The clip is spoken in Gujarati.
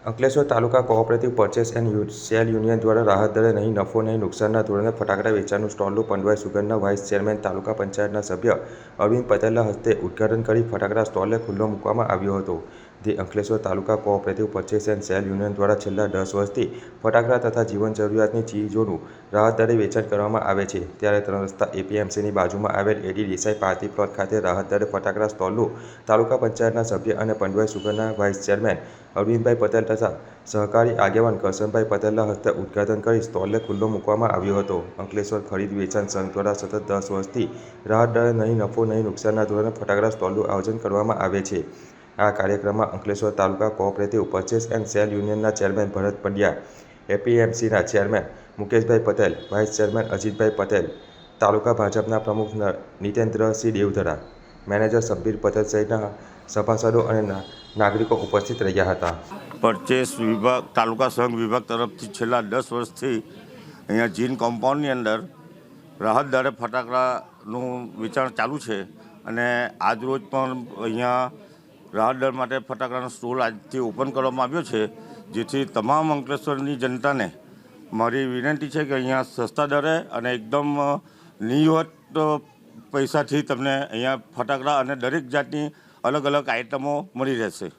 Ankleshwar taluka cooperative purchase and sale union દ્વારા રાહત દરે નહીં નફો નહીં નુકસાનના ધોરણે ફટાકડા વેચાણનું સ્ટોલનું પંડવાઈ સુગરના વાઇસ ચેરમેન તાલુકા પંચાયતના સભ્ય અરવિંદ પટેલના હસ્તે ઉદ્ઘાટન કરી ફટાકડા સ્ટોલને ખુલ્લો મૂકવામાં આવ્યો હતો. જે Ankleshwar taluka cooperative purchase and sale union દ્વારા છેલ્લા 10 વર્ષથી ફટાકડા તથા જીવન જરૂરિયાતની ચીજોનું રાહત દરે વેચાણ કરવામાં આવે છે. ત્યારે 3 રસ્તા એપીએમસીની બાજુમાં આવેલ એડી દેસાઈ પાર્ટી પ્લોટ ખાતે રાહત દરે ફટાકડા સ્ટોલનું તાલુકા પંચાયતના સભ્ય અને પંડવાઈ સુગરના વાઇસ ચેરમેન અરવિંદભાઈ પટેલ તથા સહકારી આગેવાન કરશનભાઈ પટેલના હસ્તે ઉદ્ઘાટન કરી સ્ટોલને ખુલ્લો મૂકવામાં આવ્યો હતો. અંકલેશ્વર ખરીદ વેચાણ સંઘ દ્વારા સતત 10 વર્ષથી રાહત દરે નહીં નફો નહીં નુકસાનના ધોરણે ફટાકડા સ્ટોલનું આયોજન કરવામાં આવે છે. આ કાર્યક્રમમાં Ankleshwar taluka cooperative purchase and sale યુનિયનના ચેરમેન ભરત પંડ્યા, એપીએમસીના chairman Mukeshbhai Patel, vice chairman Ajitbhai Patel, taluka ભાજપના પ્રમુખ નીતેન્દ્રસિંહ દેવધરા, મેનેજર શબ્બીર પટેલ સહિતના સભાસદો અને નાગરિકો ઉપસ્થિત રહ્યા હતા. પરચેસ વિભાગ તાલુકા સંઘ વિભાગ તરફથી છેલ્લા 10 વર્ષથી અહીંયા જીન કમ્પાઉન્ડની અંદર રાહત દરે ફટાકડાનું વેચાણ ચાલુ છે અને આજરોજ પણ અહીંયા રાહત દર માટે ફટાકડાનો સ્ટોલ આજથી ઓપન કરવામાં આવ્યો છે, જેથી તમામ અંકલેશ્વરની જનતાને મારી વિનંતી છે કે અહીંયા સસ્તા દરે અને એકદમ નિયત પૈસાથી તમને અહીંયા ફટાકડા અને દરેક જાતની અલગ અલગ આઇટમો મળી રહેશે.